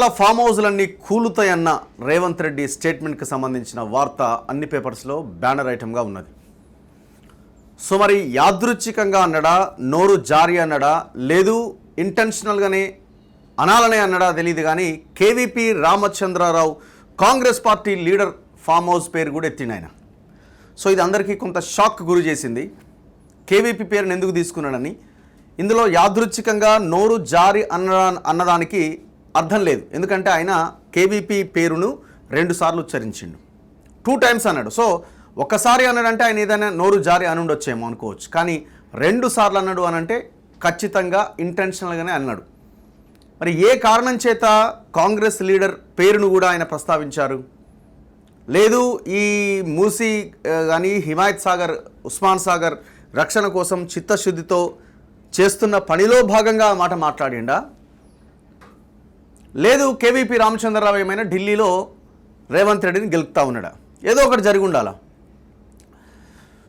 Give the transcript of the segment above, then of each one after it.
వల్ల ఫామ్ హౌస్లన్నీ కూలుతాయన్న రేవంత్ రెడ్డి స్టేట్మెంట్కి సంబంధించిన వార్త అన్ని పేపర్స్లో బ్యానర్ ఐటమ్గా ఉన్నది. సో మరి యాదృచ్ఛికంగా అన్నడా, నోరు జారీ అన్నడా, లేదు ఇంటెన్షనల్గానే అనాలనే అన్నడా తెలియదు కానీ KVP Ramachandra Rao Congress party leader farm house పేరు కూడా ఎత్తిండు. సో ఇది అందరికీ కొంత షాక్ గురి చేసింది. కేవీపీ పేరుని ఎందుకు తీసుకున్నాడని. ఇందులో యాదృచ్ఛికంగా నోరు జారీ అన్నదానికి అర్థం లేదు. ఎందుకంటే ఆయన కేవీపీ పేరును 2 సార్లు ఉచ్చరించిండు, 2 టైమ్స్ అన్నాడు. సో ఒక్కసారి అన్నాడంటే ఆయన ఏదైనా నోరు జారీ అని ఉండొచ్చేమో అనుకోవచ్చు. కానీ 2 సార్లు అన్నాడు అని అంటే ఖచ్చితంగా ఇంటెన్షనల్గానే అన్నాడు. మరి ఏ కారణం చేత కాంగ్రెస్ లీడర్ పేరును కూడా ఆయన ప్రస్తావించారు? లేదు ఈ మూసీ కానీ హిమాయత్ సాగర్, ఉస్మాన్ సాగర్ రక్షణ కోసం చిత్తశుద్ధితో చేస్తున్న పనిలో భాగంగా ఆ మాట మాట్లాడిండా? లేదు కేవీపీ రామచంద్రరావు ఏమైనా ఢిల్లీలో రేవంత్ రెడ్డిని గెలుపుతా ఉన్నాడా? ఏదో ఒకటి జరిగి ఉండాలా.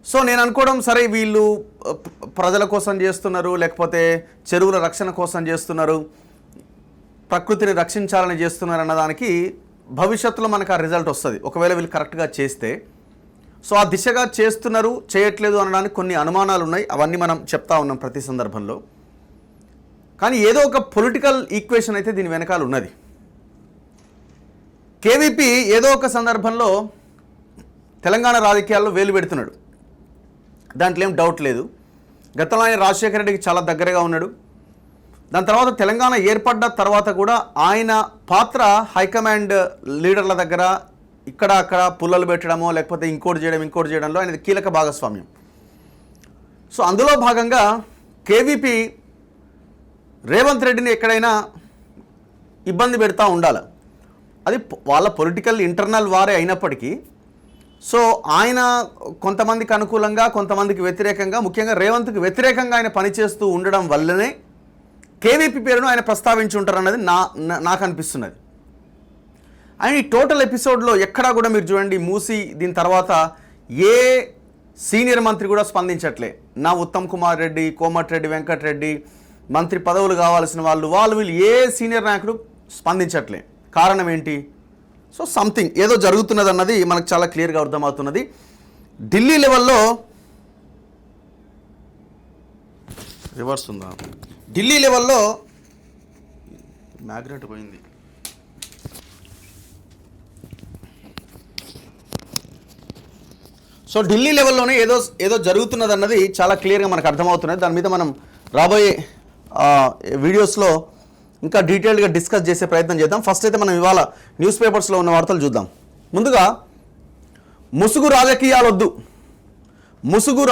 సో నేను అనుకోవడం, సరే వీళ్ళు ప్రజల కోసం చేస్తున్నారు, లేకపోతే చెరువుల రక్షణ కోసం చేస్తున్నారు, ప్రకృతిని రక్షించాలని చేస్తున్నారు అన్నదానికి భవిష్యత్తులో మనకు ఆ రిజల్ట్ వస్తుంది ఒకవేళ వీళ్ళు కరెక్ట్గా చేస్తే. సో ఆ దిశగా చేస్తున్నారు, చేయట్లేదు అనడానికి కొన్ని అనుమానాలు ఉన్నాయి. అవన్నీ మనం చెప్తా ఉన్నాం ప్రతి సందర్భంలో. కానీ ఏదో ఒక పొలిటికల్ ఈక్వేషన్ అయితే దీని వెనకాల ఉన్నది. కేవీపీ ఏదో ఒక సందర్భంలో తెలంగాణ రాజకీయాల్లో వేలు పెడుతున్నాడు, దాంట్లో ఏం డౌట్ లేదు. గతంలో ఆయన రాజశేఖర రెడ్డికి చాలా దగ్గరగా ఉన్నాడు. దాని తర్వాత తెలంగాణ ఏర్పడ్డ తర్వాత కూడా ఆయన పాత్ర హైకమాండ్ లీడర్ల దగ్గర ఇక్కడ అక్కడ పుల్లలు పెట్టడమో లేకపోతే ఇంకోటి చేయడంలో ఆయనది కీలక భాగస్వామ్యం. సో అందులో భాగంగా కేవీపీ రేవంత్ రెడ్డిని ఎక్కడైనా ఇబ్బంది పెడతా ఉండాలి. అది వాళ్ళ పొలిటికల్ ఇంటర్నల్ వారే అయినప్పటికీ, సో ఆయన కొంతమందికి అనుకూలంగా కొంతమందికి వ్యతిరేకంగా, ముఖ్యంగా రేవంత్కి వ్యతిరేకంగా ఆయన పనిచేస్తూ ఉండడం వల్లనే కేవీపీ పేరును ఆయన ప్రస్తావించి ఉంటారన్నది నాకు అనిపిస్తున్నది. అండ్ ఈ టోటల్ ఎపిసోడ్లో ఎక్కడా కూడా మీరు చూడండి, మూసీ దీని తర్వాత ఏ సీనియర్ మంత్రి కూడా స్పందించట్లే. నా ఉత్తమ్ కుమార్ రెడ్డి, కోమటిరెడ్డి వెంకటరెడ్డి, మంత్రి పదవులు కావాల్సిన వీళ్ళు ఏ సీనియర్ నాయకుడు స్పందించట్లే. కారణం ఏంటి? సో సంథింగ్ ఏదో జరుగుతున్నది అన్నది మనకు చాలా క్లియర్గా అర్థమవుతున్నది. ఢిల్లీ లెవెల్లో రివర్స్ ఉందా? ఢిల్లీ లెవెల్లో మ్యాగ్నెట్ పోయింది. సో ఢిల్లీ లెవెల్లోనే ఏదో జరుగుతున్నది అన్నది చాలా క్లియర్గా మనకు అర్థమవుతున్నది. దాని మీద మనం రాబోయే వీడియోస్లో ఇంకా డీటెయిల్గా డిస్కస్ చేసే ప్రయత్నం చేద్దాం. ఫస్ట్ అయితే మనం ఇవాళ న్యూస్ పేపర్స్లో ఉన్న వార్తలు చూద్దాం. ముందుగా ముసుగు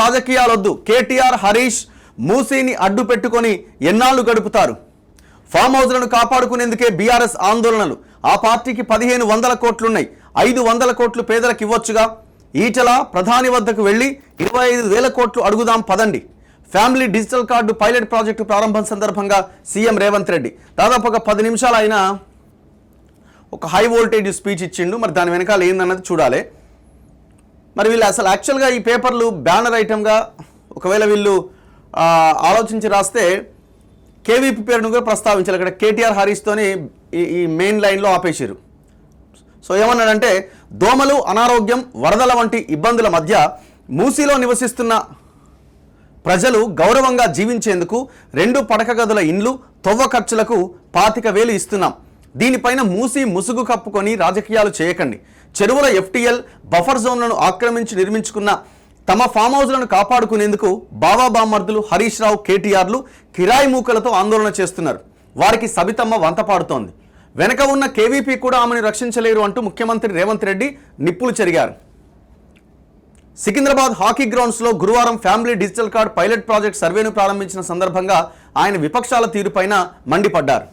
రాజకీయాలొద్దు, కేటీఆర్, హరీష్ మూసీని అడ్డు పెట్టుకొని ఎన్నాళ్ళు గడుపుతారు? ఫామ్ హౌస్లను కాపాడుకునేందుకే బీఆర్ఎస్ ఆందోళనలు. ఆ పార్టీకి 1500 కోట్లున్నాయి, 500 కోట్లు పేదలకు ఇవ్వొచ్చుగా. ఈటల ప్రధాని వద్దకు వెళ్ళి 25,000 కోట్లు అడుగుదాం పదండి. Family digital card pilot project ప్రారంభం సందర్భంగా సీఎం రేవంత్ రెడ్డి దాదాపు ఒక 10 నిమిషాలు ఆయన ఒక హై వోల్టేజ్ స్పీచ్ ఇచ్చిండు. మరి దాని వెనకాల ఏందన్నది చూడాలి. మరి వీళ్ళు అసలు యాక్చువల్గా ఈ పేపర్లు బ్యానర్ ఐటమ్గా ఒకవేళ వీళ్ళు ఆలోచించి రాస్తే కేవీపీ పేరును కూడా ప్రస్తావించాలి. ఇక్కడ కేటీఆర్ హరీష్తోని ఈ మెయిన్ లైన్లో ఆపేసారు. సో ఏమన్నాడంటే, దోమలు, అనారోగ్యం, వరదల వంటి ఇబ్బందుల మధ్య మూసీలో నివసిస్తున్న ప్రజలు గౌరవంగా జీవించేందుకు 2 పడక గదుల ఇండ్లు, తొవ్వ ఖర్చులకు 25,000 ఇస్తున్నాం. దీనిపైన మూసీ ముసుగు కప్పుకొని రాజకీయాలు చేయకండి. చెరువుల FTL బఫర్ జోన్లను ఆక్రమించి నిర్మించుకున్న తమ ఫామ్ హౌస్లను కాపాడుకునేందుకు బావా బామ్మర్దులు హరీష్ రావు, కేటీఆర్లు కిరాయి మూకలతో ఆందోళన చేస్తున్నారు. వారికి సబితమ్మ వంత పాడుతోంది. వెనక ఉన్న కేవీపీ కూడా ఆమెను రక్షించలేరు అంటూ ముఖ్యమంత్రి రేవంత్ రెడ్డి నిప్పులు చెరిగారు. సికింద్రాబాద్ హాకీ గ్రౌండ్స్లో గురువారం family digital card pilot project సర్వేను ప్రారంభించిన సందర్భంగా ఆయన విపక్షాల తీరుపైన మండిపడ్డారు.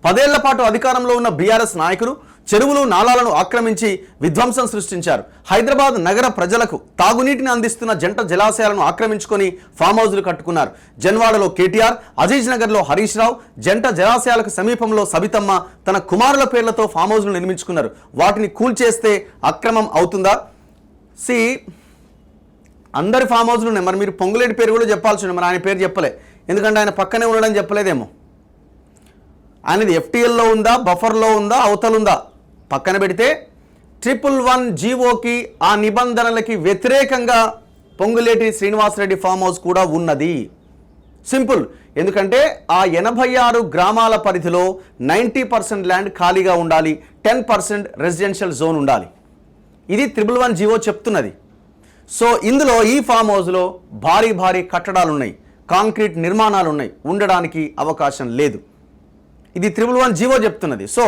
10 ఏళ్ల పాటు అధికారంలో ఉన్న బీఆర్ఎస్ నాయకులు చెరువులు, నాలాలను ఆక్రమించి విధ్వంసం సృష్టించారు. హైదరాబాద్ నగర ప్రజలకు తాగునీటిని అందిస్తున్న జంట జలాశయాలను ఆక్రమించుకొని ఫామ్ హౌస్లు కట్టుకున్నారు. జన్వాడలో కేటీఆర్, అజీజ్ నగర్లో హరీష్ రావు జంట జలాశయాలకు సమీపంలో సబితమ్మ తన కుమారుల పేర్లతో ఫామ్ హౌస్లు నిర్మించుకున్నారు. వాటిని కూల్చేస్తే అక్రమం అవుతుందా? అందరి ఫామ్ హౌస్లు ఉన్నాయి. మరి మీరు పొంగులేటి పేరు కూడా చెప్పాల్సి ఉంది. మరి ఆయన పేరు చెప్పలే, ఎందుకంటే ఆయన పక్కనే ఉండడం చెప్పలేదేమో. అనేది FTLలో ఉందా, బఫర్లో ఉందా, అవతలుందా పక్కన పెడితే 111 జీవోకి ఆ నిబంధనలకి వ్యతిరేకంగా పొంగులేటి శ్రీనివాసరెడ్డి ఫామ్ హౌస్ కూడా ఉన్నది. సింపుల్. ఎందుకంటే ఆ 86 గ్రామాల పరిధిలో 90% ల్యాండ్ ఖాళీగా ఉండాలి, 10% రెసిడెన్షియల్ జోన్ ఉండాలి. ఇది 111 జీవో చెప్తున్నది. సో ఇందులో ఈ ఫామ్ హౌస్లో భారీ భారీ కట్టడాలు ఉన్నాయి, కాంక్రీట్ నిర్మాణాలు ఉన్నాయి, ఉండడానికి అవకాశం లేదు. ఇది 111 జీవో చెప్తున్నది. సో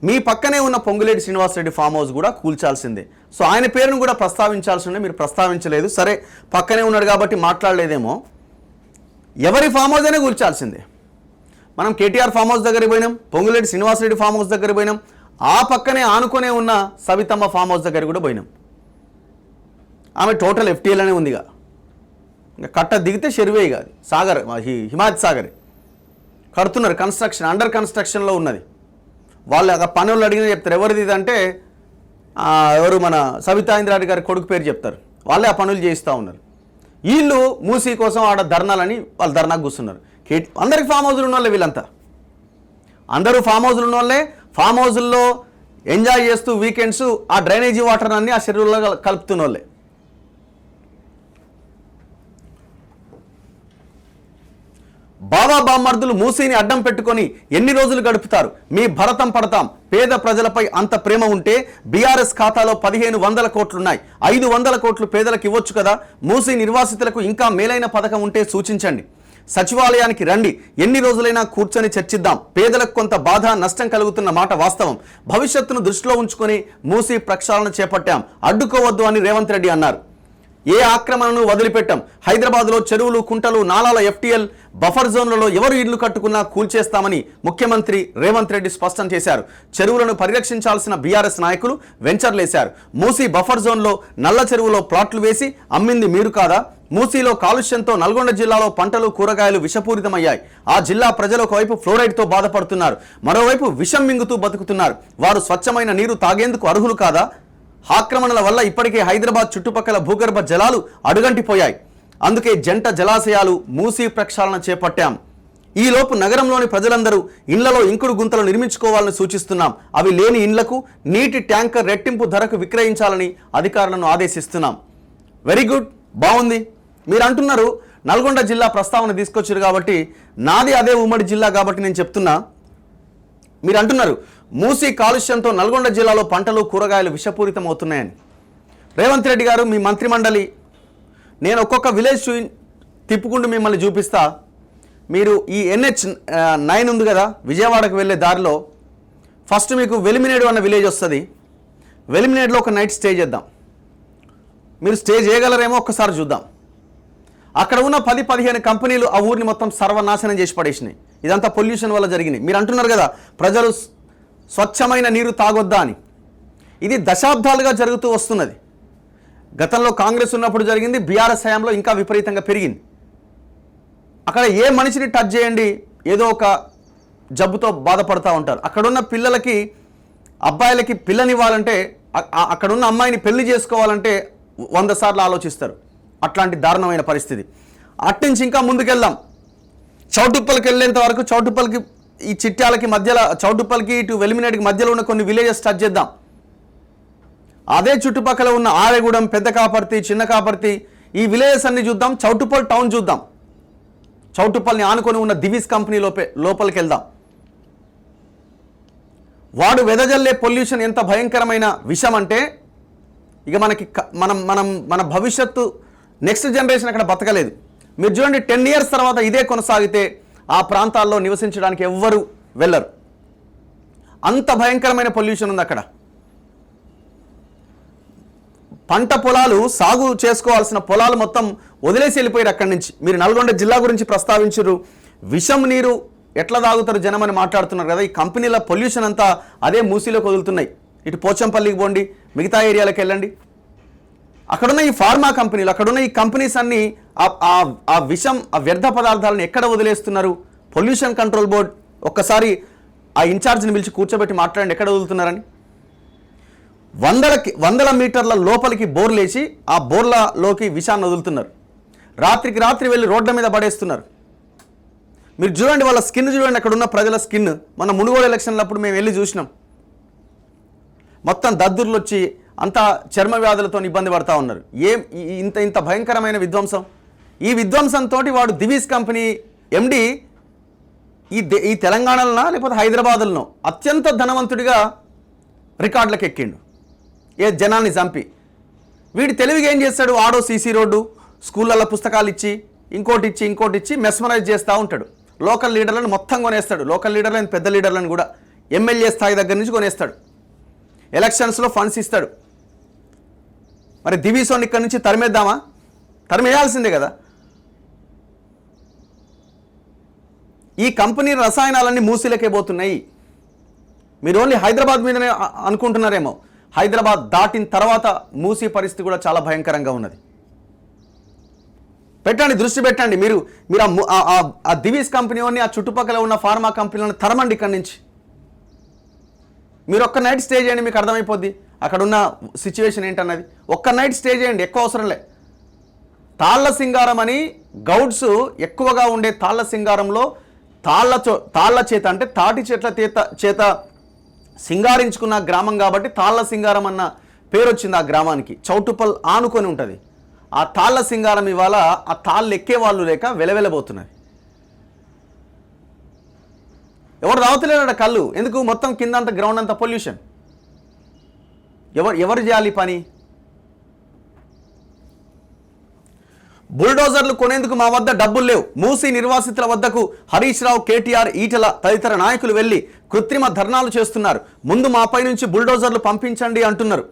మీ పక్కనే ఉన్న పొంగులేటి శ్రీనివాసరెడ్డి ఫామ్ హౌస్ కూడా కూల్చాల్సిందే. సో ఆయన పేరును కూడా ప్రస్తావించాల్సి ఉండే, మీరు ప్రస్తావించలేదు. సరే పక్కనే ఉన్నాడు కాబట్టి మాట్లాడలేదేమో. ఎవరి ఫామ్ హౌస్ అయినా కూల్చాల్సిందే. మనం కేటీఆర్ ఫామ్ హౌస్ దగ్గరికి పోయినాం, పొంగులేటి శ్రీనివాసరెడ్డి ఫామ్ హౌస్ దగ్గర పోయినాం, ఆ పక్కనే ఆనుకునే ఉన్న సవితమ్మ ఫామ్ హౌస్ దగ్గర కూడా పోయినాం. ఆమె టోటల్ FTL అనే ఉందిగా, ఇంకా కట్ట దిగితే షెర్వే కాదు, సాగర్ హిమాయత్ సాగరే కడుతున్నారు. కన్స్ట్రక్షన్ అండర్ కన్స్ట్రక్షన్లో ఉన్నది. వాళ్ళు ఆ పనులు అడిగినా చెప్తారు. ఎవరిది ఇదంటే ఎవరు మన సవితా ఇంద్రారెడ్డి గారి కొడుకు పేరు చెప్తారు. వాళ్ళే ఆ పనులు చేయిస్తూ ఉన్నారు. వీళ్ళు మూసీ కోసం ఆడ ధర్నాలని వాళ్ళు ధర్నాకు కూర్చున్నారు. అందరికి ఫామ్ హౌజులు ఉన్న వాళ్ళే వీళ్ళంతా, అందరూ ఫామ్ హౌజులు ఉన్న వాళ్ళే. ఫామ్ హౌజుల్లో ఎంజాయ్ చేస్తూ వీకెండ్స్ ఆ డ్రైనేజీ వాటర్ అన్ని ఆ చెరువుల్లో కలుపుతున్న వాళ్ళే. బాబా బామ్మర్దులు మూసీని అడ్డం పెట్టుకొని ఎన్ని రోజులు గడుపుతారు? మీ భరతం పడతాం. పేద ప్రజలపై అంత ప్రేమ ఉంటే బీఆర్ఎస్ ఖాతాలో 1500 కోట్లున్నాయి. 500 కోట్లు పేదలకు ఇవ్వచ్చు కదా. మూసీ నిర్వాసితులకు ఇంకా మేలైన పథకం ఉంటే సూచించండి. సచివాలయానికి రండి, ఎన్ని రోజులైనా కూర్చొని చర్చిద్దాం. పేదలకు కొంత బాధ నష్టం కలుగుతున్న మాట వాస్తవం. భవిష్యత్తును దృష్టిలో ఉంచుకొని మూసీ ప్రక్షాళన చేపట్టాం, అడ్డుకోవద్దు అని రేవంత్ రెడ్డి అన్నారు. ఏ ఆక్రమణను వదిలిపెట్టాం. హైదరాబాద్లో చెరువులు, కుంటలు, నాలాల FTL బఫర్ జోన్లలో ఎవరు ఇళ్లు కట్టుకున్నా కూల్చేస్తామని ముఖ్యమంత్రి రేవంత్ రెడ్డి స్పష్టం చేశారు. చెరువులను పరిరక్షించాల్సిన బీఆర్ఎస్ నాయకులు వెంచర్లేశారు. మూసీ బఫర్ జోన్లో నల్ల చెరువులో ప్లాట్లు వేసి అమ్మింది మీరు కాదా? మూసీలో కాలుష్యంతో నల్గొండ జిల్లాలో పంటలు, కూరగాయలు విషపూరితమయ్యాయి. ఆ జిల్లా ప్రజలు ఒకవైపు ఫ్లోరైడ్తో బాధపడుతున్నారు, మరోవైపు విషం మింగుతూ బతుకుతున్నారు. వారు స్వచ్ఛమైన నీరు తాగేందుకు అర్హులు కాదా? ఆక్రమణల వల్ల ఇప్పటికే హైదరాబాద్ చుట్టుపక్కల భూగర్భ జలాలు అడుగంటిపోయాయి. అందుకే జంట జలాశయాలు మూసీ ప్రక్షాళన చేపట్టాం. ఈలోపు నగరంలోని ప్రజలందరూ ఇళ్లలో ఇంకుడు గుంతలు నిర్మించుకోవాలని సూచిస్తున్నాం. అవి లేని ఇండ్లకు నీటి ట్యాంకర్ రెట్టింపు ధరకు విక్రయించాలని అధికారులను ఆదేశిస్తున్నాం. వెరీ గుడ్, బాగుంది. మీరు అంటున్నారు నల్గొండ జిల్లా ప్రస్తావన తీసుకొచ్చారు కాబట్టి, నాది అదే ఉమ్మడి జిల్లా కాబట్టి నేను చెప్తున్నా. మీరు అంటున్నారు మూసీ కాలుష్యంతో నల్గొండ జిల్లాలో పంటలు, కూరగాయలు విషపూరితం అవుతున్నాయని. రేవంత్ రెడ్డి గారు, మీ మంత్రిమండలి, నేను ఒక్కొక్క విలేజ్ తిప్పుకుంటూ మిమ్మల్ని చూపిస్తా. మీరు ఈ NH9 ఉంది కదా, విజయవాడకు వెళ్ళే దారిలో ఫస్ట్ మీకు వెలిమినేడు అన్న విలేజ్ వస్తుంది. వెలిమినేడులో ఒక నైట్ స్టే చేద్దాం. మీరు స్టే చేయగలరేమో ఒక్కసారి చూద్దాం. అక్కడ ఉన్న 10-15 కంపెనీలు ఆ ఊరిని మొత్తం సర్వనాశనం చేసి పడేసినాయి. ఇదంతా పొల్యూషన్ వల్ల జరిగినాయి. మీరు అంటున్నారు కదా ప్రజలు స్వచ్ఛమైన నీరు తాగొద్దా అని. ఇది దశాబ్దాలుగా జరుగుతూ వస్తున్నది. గతంలో కాంగ్రెస్ ఉన్నప్పుడు జరిగింది, బీఆర్ఎస్ హయాంలో ఇంకా విపరీతంగా పెరిగింది. అక్కడ ఏ మనిషిని టచ్ చేయండి ఏదో ఒక జబ్బుతో బాధపడుతూ ఉంటారు. అక్కడున్న పిల్లలకి, అబ్బాయిలకి పిల్లనివ్వాలంటే, అక్కడున్న అమ్మాయిని పెళ్లి చేసుకోవాలంటే 100 సార్లు ఆలోచిస్తారు. అట్లాంటి దారుణమైన పరిస్థితి. అట్నుంచి ఇంకా ముందుకెళ్దాం. చౌటుప్పల్కి వెళ్ళేంత వరకు, చౌటుప్పల్కి ఈ చిట్యాలకి మధ్యలో, చౌటుప్పల్కి ఇటు వెలిమినేటికి మధ్యలో ఉన్న కొన్ని విలేజెస్ టచ్ చేద్దాం. అదే చుట్టుపక్కల ఉన్న ఆరెగూడెం, పెద్ద కాపర్తి, చిన్న కాపర్తి, ఈ విలేజెస్ అన్ని చూద్దాం. చౌటుప్పల్ టౌన్ చూద్దాం. చౌటుప్పల్ని ఆనుకొని ఉన్న దివిస్ కంపెనీ లోపలికి వెళ్దాం. వాడు వెదజల్లే పొల్యూషన్ ఎంత భయంకరమైన విషయం అంటే, ఇక మనకి మన భవిష్యత్తు, నెక్స్ట్ జనరేషన్ అక్కడ బతకలేదు. మీరు చూడండి, 10 years తర్వాత ఇదే కొనసాగితే ఆ ప్రాంతాల్లో నివసించడానికి ఎవ్వరు వెళ్ళరు. అంత భయంకరమైన పొల్యూషన్ ఉంది అక్కడ. పంట పొలాలు, సాగు చేసుకోవాల్సిన పొలాలు మొత్తం వదిలేసి వెళ్ళిపోయారు అక్కడి నుంచి. మీరు నల్గొండ జిల్లా గురించి ప్రస్తావించారు. విషం నీరు ఎట్లా తాగుతారు జనం అని మాట్లాడుతున్నారు కదా. ఈ కంపెనీల పొల్యూషన్ అంతా అదే మూసీలోకి వదులుతున్నాయి. ఇటు పోచంపల్లికి పోండి, మిగతా ఏరియాలకు వెళ్ళండి. అక్కడున్న ఈ ఫార్మా కంపెనీలు, అక్కడున్న ఈ కంపెనీస్ అన్నీ ఆ విషం, ఆ వ్యర్థ పదార్థాలను ఎక్కడ వదిలేస్తున్నారు? పొల్యూషన్ కంట్రోల్ బోర్డ్ ఒక్కసారి ఆ ఇన్ఛార్జ్ని పిలిచి కూర్చోబెట్టి మాట్లాడండి, ఎక్కడ వదులుతున్నారని. 100 మీటర్ల లోపలికి బోర్లేసి ఆ బోర్లలోకి విషాన్ని వదులుతున్నారు. రాత్రికి రాత్రి వెళ్ళి రోడ్ల మీద పడేస్తున్నారు. మీరు చూడండి, వాళ్ళ స్కిన్ చూడండి, అక్కడ ఉన్న ప్రజల స్కిన్. మన మునుగోడు ఎలక్షన్లప్పుడు మేము వెళ్ళి చూసినాం. మొత్తం దద్దుర్లు వచ్చి అంతా చర్మ వ్యాధులతో ఇబ్బంది పడతా ఉన్నారు. ఇంత భయంకరమైన విధ్వంసం. ఈ విధ్వంసంతో వాడు దివీస్ కంపెనీ ఎండి ఈ తెలంగాణలోనా లేకపోతే హైదరాబాద్లోనో అత్యంత ధనవంతుడిగా రికార్డులకు ఎక్కిండు. జనాన్ని చంపి. వీడి తెలివిగా ఏం చేస్తాడు, ఆడో సీసీ రోడ్డు, స్కూళ్ళల్లో పుస్తకాలు ఇచ్చి ఇంకోటి ఇచ్చి మెస్మరైజ్ చేస్తూ ఉంటాడు. లోకల్ లీడర్లను మొత్తం కొనేస్తాడు. లోకల్ లీడర్లను, పెద్ద లీడర్లను కూడా ఎమ్మెల్యే స్థాయి దగ్గర నుంచి కొనేస్తాడు. ఎలక్షన్స్లో ఫండ్స్ ఇస్తాడు. మరి దివీసోని ఇక్కడి నుంచి తరిమేద్దామా? తరిమేయాల్సిందే కదా. ఈ కంపెనీ రసాయనాలన్నీ మూసీలకే పోతున్నాయి. మీరు ఓన్లీ హైదరాబాద్ మీదనే అనుకుంటున్నారేమో. హైదరాబాద్ దాటిన తర్వాత మూసీ పరిస్థితి కూడా చాలా భయంకరంగా ఉన్నది. దృష్టి పెట్టండి. మీరు ఆ దివీస్ కంపెనీని, ఆ చుట్టుపక్కల ఉన్న ఫార్మా కంపెనీలను తరమండి ఇక్కడి నుంచి. మీరు ఒక్క నైట్ స్టే చేయండి, మీకు అర్థమైపోద్ది అక్కడ ఉన్న సిచ్యువేషన్ ఏంటన్నది. ఒక్క నైట్ స్టే చేయండి, ఎక్కువ అవసరంలే. తాళ్ళ సింగారం అని గౌడ్స్ ఎక్కువగా ఉండే తాళ్ళ సింగారంలో తాళ్ళ చేత అంటే తాటి చెట్ల చేత సింగారించుకున్న గ్రామం కాబట్టి తాళ్ళ సింగారం అన్న పేరు వచ్చింది ఆ గ్రామానికి. చౌటుపల్ ఆనుకొని ఉంటుంది. ఆ తాళ్ళ సింగారం ఇవాళ ఆ తాళ్ళు ఎక్కే వాళ్ళు లేక వెలవెలబోతున్నది. ఎవరు తాగుతలేరట కళ్ళు. ఎందుకు? మొత్తం కింద అంత గ్రౌండ్ అంతా పొల్యూషన్. ఎవరు చేయాలి పని? బుల్డోజర్లు కొనేందుకు మా వద్ద డబ్బులు లేవు. మూసీ నిర్వాసితుల వద్దకు హరీష్ రావు, కేటీఆర్, ఈటల తదితర నాయకులు వెళ్లి కృత్రిమ ధర్నాలు చేస్తున్నారు. ముందు మాపై నుంచి బుల్డోజర్లు పంపించండి అంటున్నారు.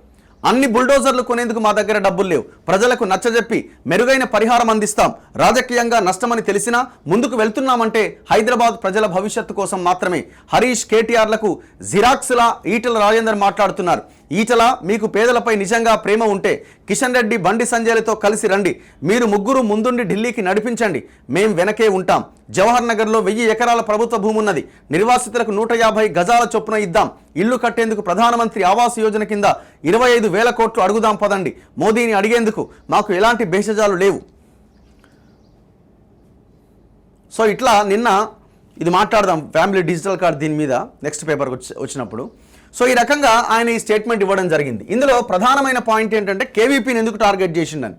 అన్ని బుల్డోజర్లు కొనేందుకు మా దగ్గర డబ్బులు లేవు. ప్రజలకు నచ్చజెప్పి మెరుగైన పరిహారం అందిస్తాం. రాజకీయంగా నష్టమని తెలిసినా ముందుకు వెళ్తున్నామంటే హైదరాబాద్ ప్రజల భవిష్యత్తు కోసం మాత్రమే. హరీష్, కేటీఆర్లకు జిరాక్స్లా ఈటల రాజేందర్ మాట్లాడుతున్నారు. ఈటల, మీకు పేదలపై నిజంగా ప్రేమ ఉంటే కిషన్ రెడ్డి, బండి సంజయ్లతో కలిసి రండి. మీరు ముగ్గురు ముందుండి ఢిల్లీకి నడిపించండి. మేం వెనకే ఉంటాం. జవహర్ నగర్లో 1000 ఎకరాల ప్రభుత్వ భూమి ఉన్నది. నిర్వాసితులకు 150 గజాల చొప్పున ఇద్దాం. ఇల్లు కట్టేందుకు ప్రధానమంత్రి ఆవాస్ యోజన కింద 25,000 కోట్లు అడుగుదాం పదండి. మోదీని అడిగేందుకు మాకు ఎలాంటి భేషజాలు లేవు. సో ఇట్లా నిన్న ఇది మాట్లాడదాం, ఫ్యామిలీ డిజిటల్ కార్డ్ దీని మీద నెక్స్ట్ పేపర్ వచ్చినప్పుడు. సో ఈ రకంగా ఆయన ఈ స్టేట్మెంట్ ఇవ్వడం జరిగింది. ఇందులో ప్రధానమైన పాయింట్ ఏంటంటే కేవీపీని ఎందుకు టార్గెట్ చేసిండని.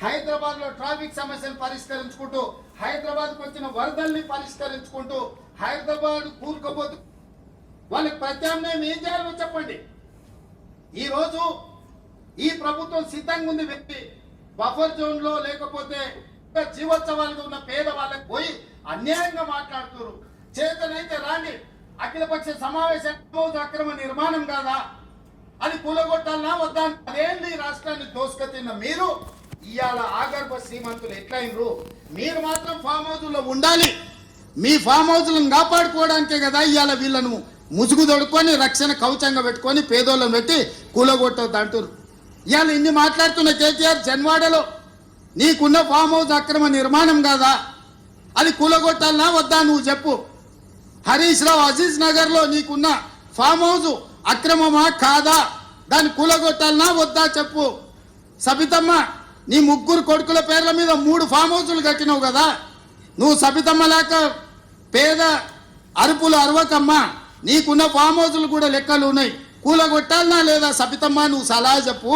హైదరాబాద్ లో ట్రాఫిక్ సమస్యలు పరిష్కరించుకుంటూ, హైదరాబాద్ వచ్చిన వరదల్ని పరిష్కరించుకుంటూ, హైదరాబాద్ కూరుకోబోతు వాళ్ళకి ప్రత్యామ్నాయం ఏం చేయాలో చెప్పండి. ఈ రోజు ఈ ప్రభుత్వం సిద్ధంగా ఉంది. వ్యక్తి బఫర్ జోన్ లో లేకపోతే జీవోత్సవాలుగా ఉన్న పేద వాళ్ళకి పోయి అన్యాయంగా మాట్లాడుతున్నారు. చేతనైతే రాండి, అఖిలపక్ష సమావేశం అక్రమ నిర్మాణం కాదా, అది కూలగొట్టాలన్నా వద్దా? అదేంటి రాష్ట్రాన్ని దోసుకతిన్న మీరు ఇవాళ ఆగర్భ శ్రీమంతులు ఎట్లయినరు? మీరు మాత్రం ఫామ్ హౌస్లో ఉండాలి. మీ ఫామ్ హౌస్లను కాపాడుకోవడానికే కదా ఇవాళ వీళ్ళను ముసుగు తొడుక్కొని రక్షణ కవచంగా పెట్టుకొని పేదోళ్ళను పెట్టి కూలగొట్టొద్దు అంటారు. ఇవాళ ఇన్ని మాట్లాడుతున్న కేటీఆర్, జన్వాడలో నీకున్న ఫామ్ హౌస్ అక్రమ నిర్మాణం కాదా, అది కూలగొట్టాలన్నా వద్దా నువ్వు చెప్పు. హరీష్ రావు, అజీజ్ నగర్లో నీకున్న ఫామ్ హౌస్ అక్రమమా కాదా, దాన్ని కూలగొట్టాలన్నా వద్దా చెప్పు. సబితమ్మ, నీ ముగ్గురు కొడుకుల పేర్ల మీద 3 ఫామ్ హౌసులు కట్టినావు కదా, నువ్వు సబితమ్మ లేక పేద అరుపులు అరవకమ్మా. నీకున్న ఫామ్ హౌసులు కూడా లెక్కలు ఉన్నాయి. కూలగొట్టాలనా లేదా సబితమ్మ, నువ్వు సలహా చెప్పు.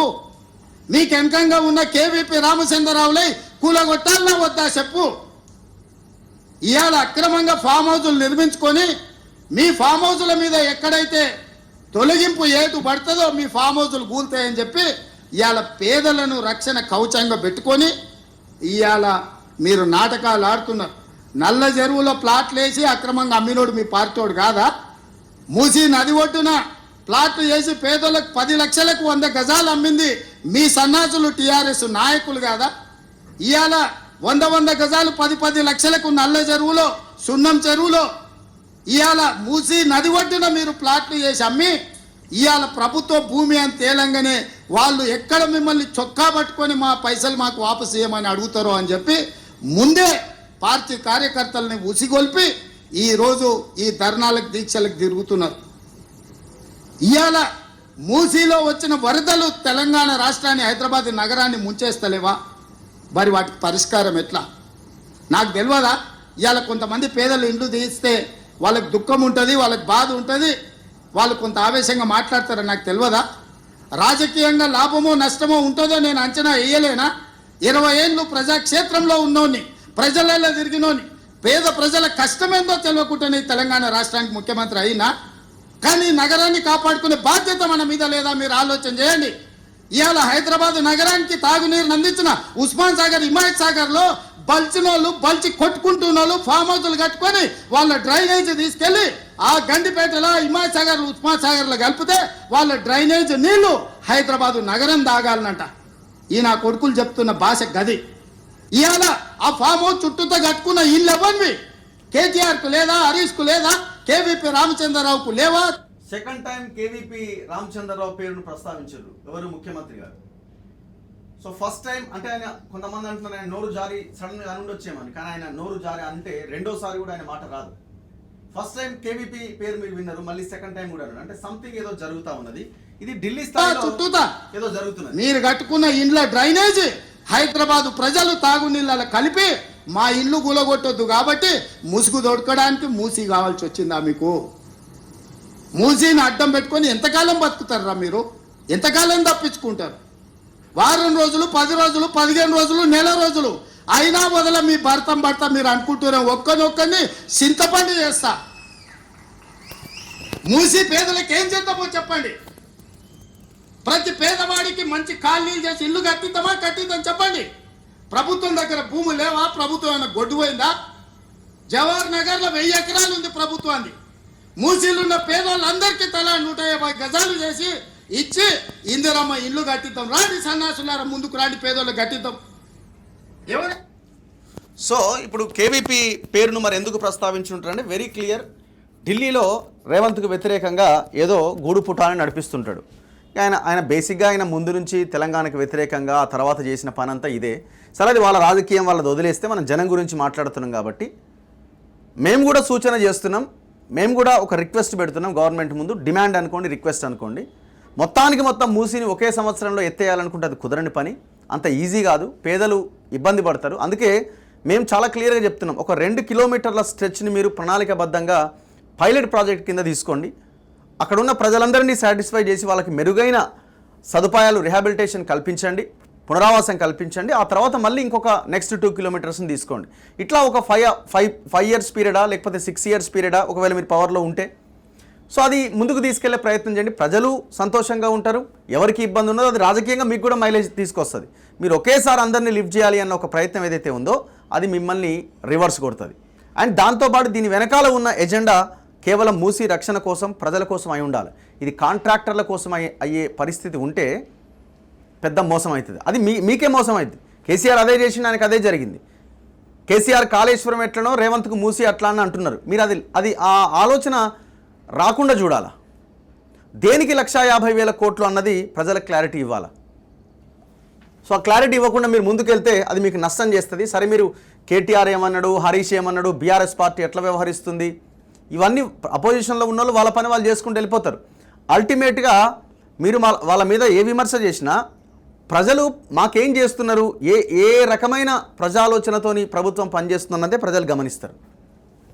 మీకు వెనకంగా ఉన్న కేవీపీ రామచంద్రరావులై కూలగొట్టాలనా వద్దా చెప్పు. ఇవాళ అక్రమంగా ఫామ్ హౌసులు నిర్మించుకొని మీ ఫామ్ హౌసుల మీద ఎక్కడైతే తొలగింపు ఏటు పడుతుందో మీ ఫామ్ హౌసులు కూలుతాయని చెప్పి ఇవాళ పేదలను రక్షణ కవచంగా పెట్టుకొని ఇవాళ మీరు నాటకాలు ఆడుతున్నారు. నల్ల చెరువులో ప్లాట్లు వేసి అక్రమంగా అమ్మినోడు మీ పార్టీోడు కాదా? మూసీ నది ఒడ్డున ప్లాట్లు వేసి పేదలకు 10 లక్షలకు 100 గజాలు అమ్మింది మీ సన్నాసులు టీఆర్ఎస్ నాయకులు కాదా? ఇవాళ 100 గజాలు 10 లక్షలకు నల్ల చెరువులో, సున్నం చెరువులో ఇవాళ మూసీ నది ఒడ్డున మీరు ప్లాట్లు చేసి అమ్మి ఇవాళ ప్రభుత్వ భూమి అని తేలంగానే వాళ్ళు ఎక్కడ మిమ్మల్ని చొక్కా పట్టుకొని మా పైసలు మాకు వాపసు చేయమని అడుగుతారో అని చెప్పి ముందే పార్టీ కార్యకర్తలని ఉసిగొల్పి ఈరోజు ఈ ధర్నాలకు, దీక్షలకు తిరుగుతున్నారు. ఇవాళ మూసీలో వచ్చిన వరదలు తెలంగాణ రాష్ట్రాన్ని, హైదరాబాద్ నగరాన్ని ముంచేస్తలేవా? మరి వాటికి పరిష్కారం ఎట్లా నాకు తెలియదా? ఇవాళ కొంతమంది పేదలు ఇండ్లు తీస్తే వాళ్ళకి దుఃఖం ఉంటుంది, వాళ్ళకి బాధ ఉంటుంది, వాళ్ళు కొంత ఆవేశంగా మాట్లాడతారని నాకు తెలియదా? రాజకీయంగా లాభమో నష్టమో ఉంటుందో నేను అంచనా వేయలేనా? 20 ఏళ్ళు ప్రజాక్షేత్రంలో ఉన్నోని, ప్రజలలో తిరిగినోని, పేద ప్రజల కష్టమేందో తెలియకుండానే తెలంగాణ రాష్ట్రానికి ముఖ్యమంత్రి అయినా. కానీ నగరాన్ని కాపాడుకునే బాధ్యత మన మీద లేదా? మీరు ఆలోచన చేయండి. ఇవాళ హైదరాబాద్ నగరానికి తాగునీరుని అందించిన ఉస్మాన్ సాగర్, హిమాయత్ సాగర్లో బల్చినోళ్ళు బల్చి కొట్టుకుంటున్నోళ్ళు ఫామ్ హౌస్లు కట్టుకొని వాళ్ళ డ్రైనేజ్ తీసుకెళ్లి ఆ గండిపేటలో హిమాయత్ సాగర్, ఉస్మాన్ సాగర్లో కలిపితే వాళ్ళ డ్రైనేజ్ నీళ్లు హైదరాబాదు నగరం తాగాలనంట. ఈ నా కొడుకులు చెప్తున్న భాష గది. ఇవాళ ఆ ఫామ్ హౌస్ చుట్టూతో కట్టుకున్న ఇల్లు ఎవరివి? కేటీఆర్కు లేదా, హరీష్కు లేదా, కేవీపీ రామచంద్రరావుకు లేవా? సెకండ్ టైం కేవీపీ రామచంద్రరావు పేరును ప్రస్తావించారు ఎవరు? ముఖ్యమంత్రి గారు. సో ఫస్ట్ టైం అంటే ఆయన, కొంతమంది అంటున్నారు ఆయన నోరు జారి సడన్ గా అనుండొచ్చేమని, కానీ ఆయన నోరు జారి అంటే రెండోసారి కూడా ఆయన మాట రాదు. ఫస్ట్ టైం కేవీపీ పేరు మీరు విన్నారు, మళ్ళీ సెకండ్ టైం కూడా అంటే సంథింగ్ ఏదో జరుగుతా ఉన్నది. ఇది ఢిల్లీ స్థాయిలో చుట్టూతా ఏదో జరుగుతున్నది. మీరు కట్టుకున్న ఇండ్ల డ్రైనేజ్ హైదరాబాదు ప్రజలు తాగునీళ్ళ కలిపి మా ఇల్లు కూలగొట్టొద్దు కాబట్టి ముసుగు దొడకడానికి మూసి కావాల్సి వచ్చిందా మీకు? మూసీని అడ్డం పెట్టుకొని ఎంతకాలం బతుకుతారా మీరు? ఎంతకాలం తప్పించుకుంటారు? వారం రోజులు, 10 రోజులు, 15 రోజులు, నెల రోజులు అయినా వదల మీ భర్త మీరు అనుకుంటున్నాం ఒక్కరిని చింతపండు చేస్తా. మూసి పేదలకు ఏం చేద్దామో చెప్పండి. ప్రతి పేదవాడికి మంచి కాలనీలు చేసి ఇల్లు కట్టిద్దాం చెప్పండి. ప్రభుత్వం దగ్గర భూమి లేవా? ప్రభుత్వం ఏమైనా గొడ్డు పోయిందా? జవహర్ నగర్లో 1000 ఎకరాలు ఉంది ప్రభుత్వాన్ని. మూసీలున్న పేదవాళ్ళందరికీ తలా 150 గజాలు చేసి ఇచ్చి ఇందిరమ్మ ఇల్లు కట్టిద్దాం. రాండి సన్నాసులారా, ముందుకు రాండి, పేదోళ్ళు కట్టిద్దాం. ఎవరు? సో ఇప్పుడు కేవీపీ పేరును మరి ఎందుకు ప్రస్తావించుంటారంటే వెరీ క్లియర్, ఢిల్లీలో రేవంత్కు వ్యతిరేకంగా ఏదో గూడు పుటాన్ని నడిపిస్తుంటాడు. ఆయన బేసిక్గా ఆయన ముందు నుంచి తెలంగాణకు వ్యతిరేకంగా ఆ తర్వాత చేసిన పని అంతా ఇదే. సరే, అది వాళ్ళ రాజకీయం, వాళ్ళది వదిలేస్తే మనం జనం గురించి మాట్లాడుతున్నాం కాబట్టి మేము కూడా సూచన చేస్తున్నాం, మేము కూడా ఒక రిక్వెస్ట్ పెడుతున్నాం గవర్నమెంట్ ముందు. డిమాండ్ అనుకోండి, రిక్వెస్ట్ అనుకోండి. మొత్తం మూసిని ఒకే సంవత్సరంలో ఎత్తేయాలనుకుంటే అది కుదరని పని, అంత ఈజీ కాదు, పేదలు ఇబ్బంది పడతారు. అందుకే మేము చాలా క్లియర్గా చెప్తున్నాం, ఒక 2 కిలోమీటర్ల స్ట్రెచ్ని మీరు ప్రణాళికబద్ధంగా పైలట్ ప్రాజెక్ట్ కింద తీసుకోండి. అక్కడ ఉన్న ప్రజలందరినీ సాటిస్ఫై చేసి వాళ్ళకి మెరుగైన సదుపాయాలు, రిహాబిలిటేషన్ కల్పించండి, పునరావాసం కల్పించండి. ఆ తర్వాత మళ్ళీ ఇంకొక నెక్స్ట్ 2 కిలోమీటర్స్ని తీసుకోండి. ఇట్లా ఒక 5 ఇయర్స్ పీరియడా లేకపోతే 6 ఇయర్స్ పీరియడా ఒకవేళ మీరు పవర్లో ఉంటే, సో అది ముందుకు తీసుకెళ్లే ప్రయత్నం చేయండి. ప్రజలు సంతోషంగా ఉంటారు, ఎవరికి ఇబ్బంది ఉన్నదో అది రాజకీయంగా మీకు కూడా మైలేజ్ తీసుకొస్తుంది. మీరు ఒకేసారి అందరినీ లిఫ్ట్ చేయాలి అన్న ఒక ప్రయత్నం ఏదైతే ఉందో అది మిమ్మల్ని రివర్స్ కొడుతుంది. అండ్ దాంతోపాటు దీని వెనకాల ఉన్న ఎజెండా కేవలం మూసి రక్షణ కోసం, ప్రజల కోసం అయి ఉండాలి. ఇది కాంట్రాక్టర్ల కోసం అయ్యే పరిస్థితి ఉంటే పెద్ద మోసం అవుతుంది. అది మీకే మోసం అవుతుంది. కేసీఆర్ అదే చేసి ఆయనకు అదే జరిగింది. కేసీఆర్ కాళేశ్వరం ఎట్లనో రేవంత్కు మూసి అట్లా అని అంటున్నారు. మీరు అది ఆ ఆలోచన రాకుండా చూడాలా. దేనికి 1,50,000 కోట్లు అన్నది ప్రజలకు క్లారిటీ ఇవ్వాలా. సో ఆ క్లారిటీ ఇవ్వకుండా మీరు ముందుకెళ్తే అది మీకు నష్టం చేస్తుంది. సరే, మీరు కేటీఆర్ ఏమన్నాడు, హరీష్ ఏమన్నాడు, బీఆర్ఎస్ పార్టీ ఎట్లా వ్యవహరిస్తుంది, ఇవన్నీ అపోజిషన్లో ఉన్న వాళ్ళు వాళ్ళ పని వాళ్ళు చేసుకుంటూ వెళ్ళిపోతారు. అల్టిమేట్గా మీరు వాళ్ళ మీద ఏ విమర్శ చేసినా ప్రజలు మాకేం చేస్తున్నారు, ఏ రకమైన ప్రజాలోచనతోని ప్రభుత్వం పనిచేస్తుందన్నదే ప్రజలు గమనిస్తారు.